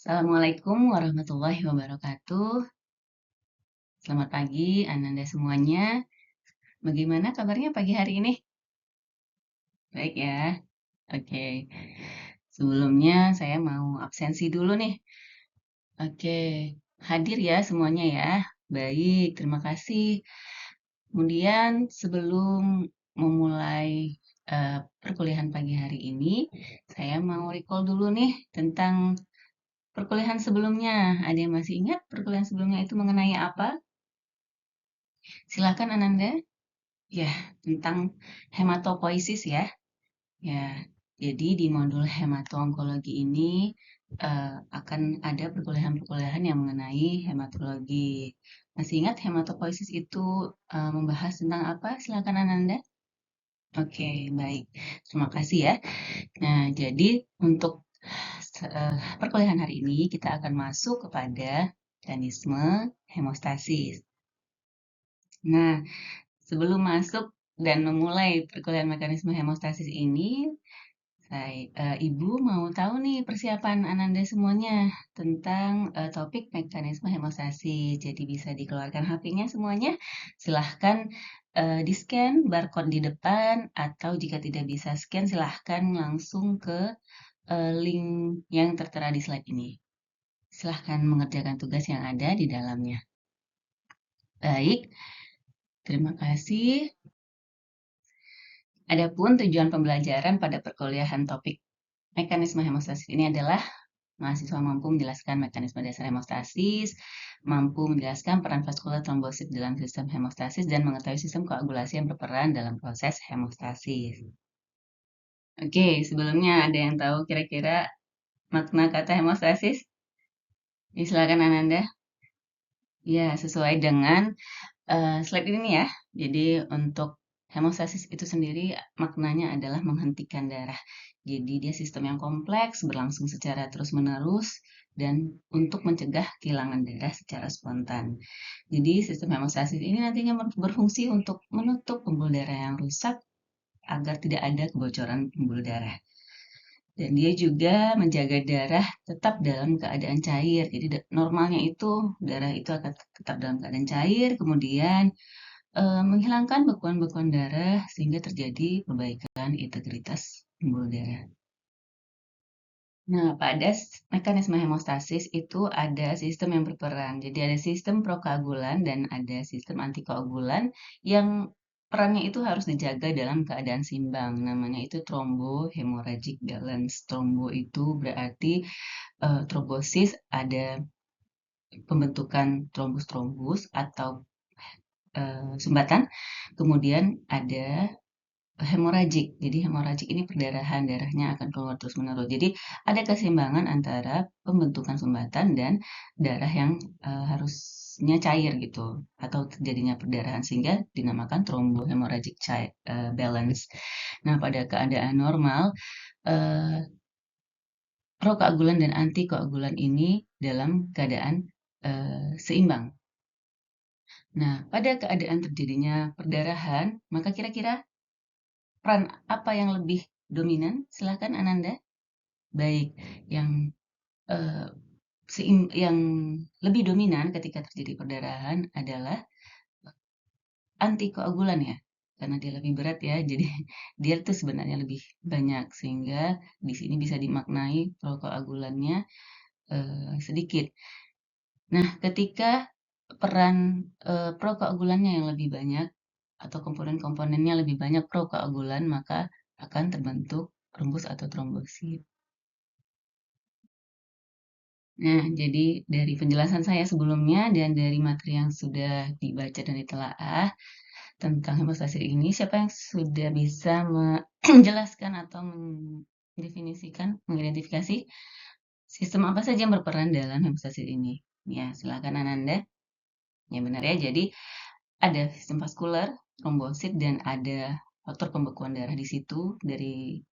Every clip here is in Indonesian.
Assalamualaikum warahmatullahi wabarakatuh. Selamat pagi, Ananda semuanya. Bagaimana kabarnya pagi hari ini? Baik ya. Oke. Sebelumnya saya mau absensi dulu nih. Oke. Hadir ya semuanya ya. Baik, terima kasih. Kemudian sebelum memulai perkuliahan pagi hari ini, saya mau recall dulu nih tentang perkuliahan sebelumnya. Ada yang masih ingat perkuliahan sebelumnya itu mengenai apa? Silakan Ananda. Ya, tentang hematopoiesis ya. Ya, jadi di modul hemato-onkologi ini akan ada perkuliahan-perkuliahan yang mengenai hematologi. Masih ingat hematopoiesis itu membahas tentang apa? Silakan Ananda. Oke, baik. Terima kasih ya. Nah, jadi untuk perkuliahan hari ini kita akan masuk kepada mekanisme hemostasis. Nah, sebelum masuk dan memulai perkuliahan mekanisme hemostasis ini, Ibu mau tahu nih persiapan Ananda semuanya tentang topik mekanisme hemostasis. Jadi bisa dikeluarkan HP-nya semuanya. Silahkan di-scan barcode di depan atau jika tidak bisa scan silahkan langsung ke link yang tertera di slide ini. Silahkan mengerjakan tugas yang ada di dalamnya. Baik, terima kasih. Adapun tujuan pembelajaran pada perkuliahan topik mekanisme hemostasis ini adalah mahasiswa mampu menjelaskan mekanisme dasar hemostasis, mampu menjelaskan peran vaskular trombosit dalam sistem hemostasis, dan mengetahui sistem koagulasi yang berperan dalam proses hemostasis. Oke, sebelumnya ada yang tahu kira-kira makna kata hemostasis? Silakan Ananda. Ya, sesuai dengan slide ini ya. Jadi untuk hemostasis itu sendiri maknanya adalah menghentikan darah. Jadi dia sistem yang kompleks, berlangsung secara terus-menerus, dan untuk mencegah kehilangan darah secara spontan. Jadi sistem hemostasis ini nantinya berfungsi untuk menutup pembuluh darah yang rusak agar tidak ada kebocoran pembuluh darah. Dan dia juga menjaga darah tetap dalam keadaan cair. Jadi normalnya itu darah itu akan tetap dalam keadaan cair, kemudian menghilangkan bekuan-bekuan darah sehingga terjadi perbaikan integritas pembuluh darah. Nah, pada mekanisme hemostasis itu ada sistem yang berperan. Jadi ada sistem prokoagulan dan ada sistem antikoagulan yang perannya itu harus dijaga dalam keadaan seimbang. Namanya itu thrombohemorrhagic balance. Trombo itu berarti trombosis, ada pembentukan trombus-trombus atau sumbatan. Kemudian ada hemoragik. Jadi hemoragik ini perdarahan, darahnya akan keluar terus-menerus. Jadi ada keseimbangan antara pembentukan sumbatan dan darah yang harusnya cair gitu atau terjadinya perdarahan sehingga dinamakan thrombohemorrhagic balance. Nah, pada keadaan normal prokoagulan dan antikoagulan ini dalam keadaan seimbang. Nah, pada keadaan terjadinya perdarahan, maka kira-kira peran apa yang lebih dominan? Silakan Ananda. Baik, yang eh, yang lebih dominan ketika terjadi perdarahan adalah antikoagulan ya, karena dia lebih berat ya. Jadi dia tuh sebenarnya lebih banyak sehingga di sini bisa dimaknai prokoagulannya sedikit. Nah, ketika peran prokoagulannya yang lebih banyak atau komponen-komponennya lebih banyak prokoagulan, maka akan terbentuk trombus atau trombosit. Nah, jadi dari penjelasan saya sebelumnya dan dari materi yang sudah dibaca dan ditelaah tentang hemostasis ini, siapa yang sudah bisa menjelaskan atau mendefinisikan, mengidentifikasi sistem apa saja yang berperan dalam hemostasis ini? Ya, silakan Ananda. Ya benar ya, jadi ada sistem vaskular, trombosit, dan ada faktor pembekuan darah di situ. Dari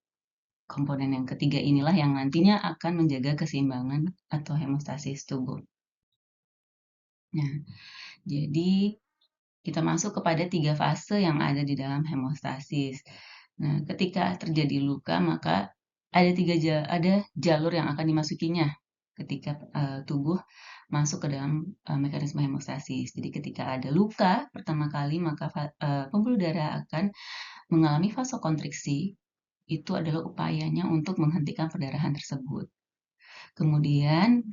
komponen yang ketiga inilah yang nantinya akan menjaga keseimbangan atau hemostasis tubuh. Nah, jadi kita masuk kepada 3 fase yang ada di dalam hemostasis. Nah, ketika terjadi luka, maka ada jalur yang akan dimasukinya ketika tubuh masuk ke dalam mekanisme hemostasis. Jadi ketika ada luka pertama kali, maka pembuluh darah akan mengalami vasokonstriksi. Itu adalah upayanya untuk menghentikan perdarahan tersebut. Kemudian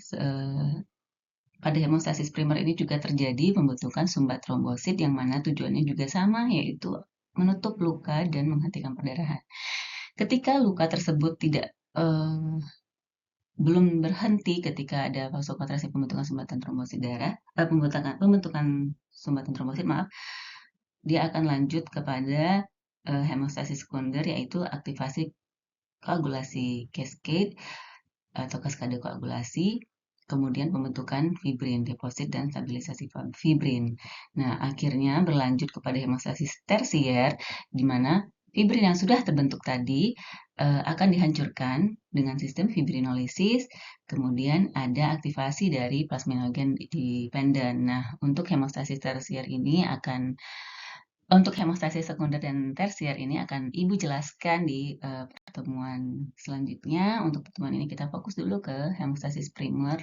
pada hemostasis primer ini juga terjadi pembentukan sumbat trombosit yang mana tujuannya juga sama, yaitu menutup luka dan menghentikan perdarahan. Ketika luka tersebut belum berhenti ketika ada vasokonstriksi pembentukan sumbatan trombosit darah, pembentukan sumbatan trombosit, maaf, dia akan lanjut kepada hemostasis sekunder, yaitu aktivasi koagulasi cascade atau kaskade koagulasi, kemudian pembentukan fibrin, deposit dan stabilisasi fibrin. Nah, akhirnya berlanjut kepada hemostasis tersier, di mana fibrin yang sudah terbentuk tadi akan dihancurkan dengan sistem fibrinolisis, kemudian ada aktivasi dari plasminogen dependent. Nah, untuk hemostasis tersier ini untuk hemostasis sekunder dan tersier ini akan Ibu jelaskan di pertemuan selanjutnya. Untuk pertemuan ini kita fokus dulu ke hemostasis primer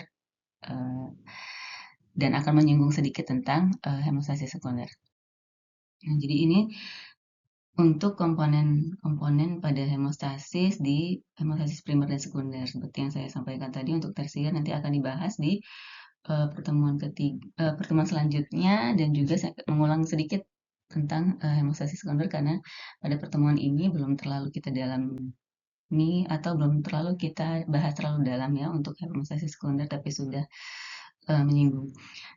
dan akan menyinggung sedikit tentang hemostasis sekunder. Nah, jadi ini untuk komponen-komponen pada hemostasis di hemostasis primer dan sekunder. Seperti yang saya sampaikan tadi, untuk tersier nanti akan dibahas di pertemuan selanjutnya, dan juga saya mengulang sedikit tentang hemostasis sekunder karena pada pertemuan ini belum terlalu kita bahas terlalu dalam ya untuk hemostasis sekunder, tapi sudah menyinggung.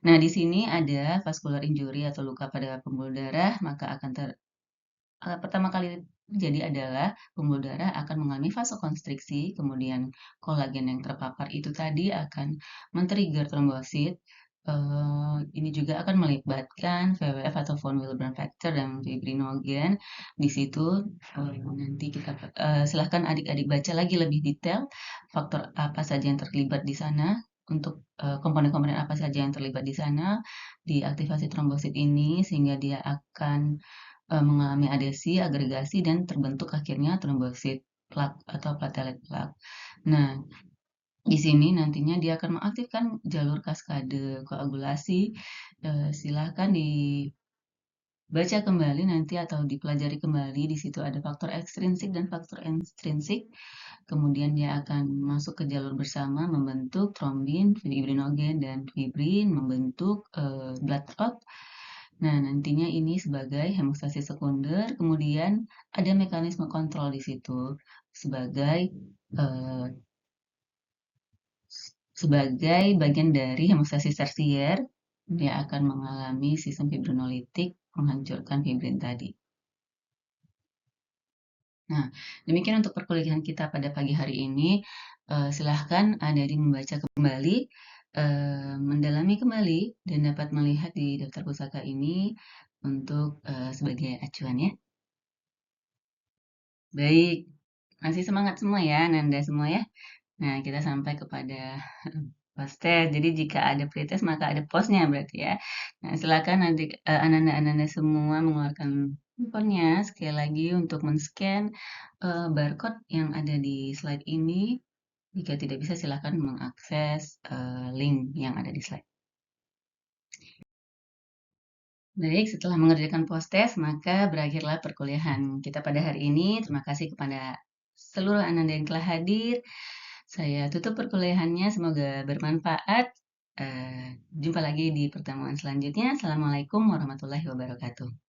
Nah, di sini ada vascular injury atau luka pada pembuluh darah, maka pertama kali terjadi adalah pembuluh darah akan mengalami vasokonstriksi, kemudian kolagen yang terpapar itu tadi akan men-trigger trombosit. Ini juga akan melibatkan VWF atau von Willebrand factor dan fibrinogen. Di situ nanti kita silahkan adik-adik baca lagi lebih detail faktor apa saja yang terlibat di sana, untuk komponen-komponen apa saja yang terlibat di sana di aktivasi trombosit ini, sehingga dia akan mengalami adesi, agregasi, dan terbentuk akhirnya trombosit plaque atau platelet plaque. Nah, di sini nantinya dia akan mengaktifkan jalur kaskade koagulasi. Silahkan dibaca kembali nanti atau dipelajari kembali. Di situ ada faktor ekstrinsik dan faktor intrinsik. Kemudian dia akan masuk ke jalur bersama, membentuk trombin, fibrinogen, dan fibrin, membentuk blood clot. Nah, nantinya ini sebagai hemostasis sekunder, kemudian ada mekanisme kontrol di situ sebagai eh, bagian dari hemostasis tersier. Dia akan mengalami sistem fibrinolitik menghancurkan fibrin tadi. Nah, demikian untuk perkuliahan kita pada pagi hari ini. Silahkan adik-adik membaca kembali, mendalami kembali, dan dapat melihat di daftar pusaka ini untuk sebagai acuan ya. Baik, masih semangat semua ya, Nanda semua ya. Nah, kita sampai kepada post-test. Jadi jika ada pretest maka ada postnya berarti ya. Nah, silakan adik ananda-ananda semua mengeluarkan handphonenya sekali lagi untuk men-scan barcode yang ada di slide ini. Jika tidak bisa silakan mengakses link yang ada di slide. Baik, setelah mengerjakan post-test, maka berakhirlah perkuliahan kita pada hari ini. Terima kasih kepada seluruh ananda yang telah hadir. Saya tutup perkuliahannya, semoga bermanfaat. Jumpa lagi di pertemuan selanjutnya. Assalamualaikum warahmatullahi wabarakatuh.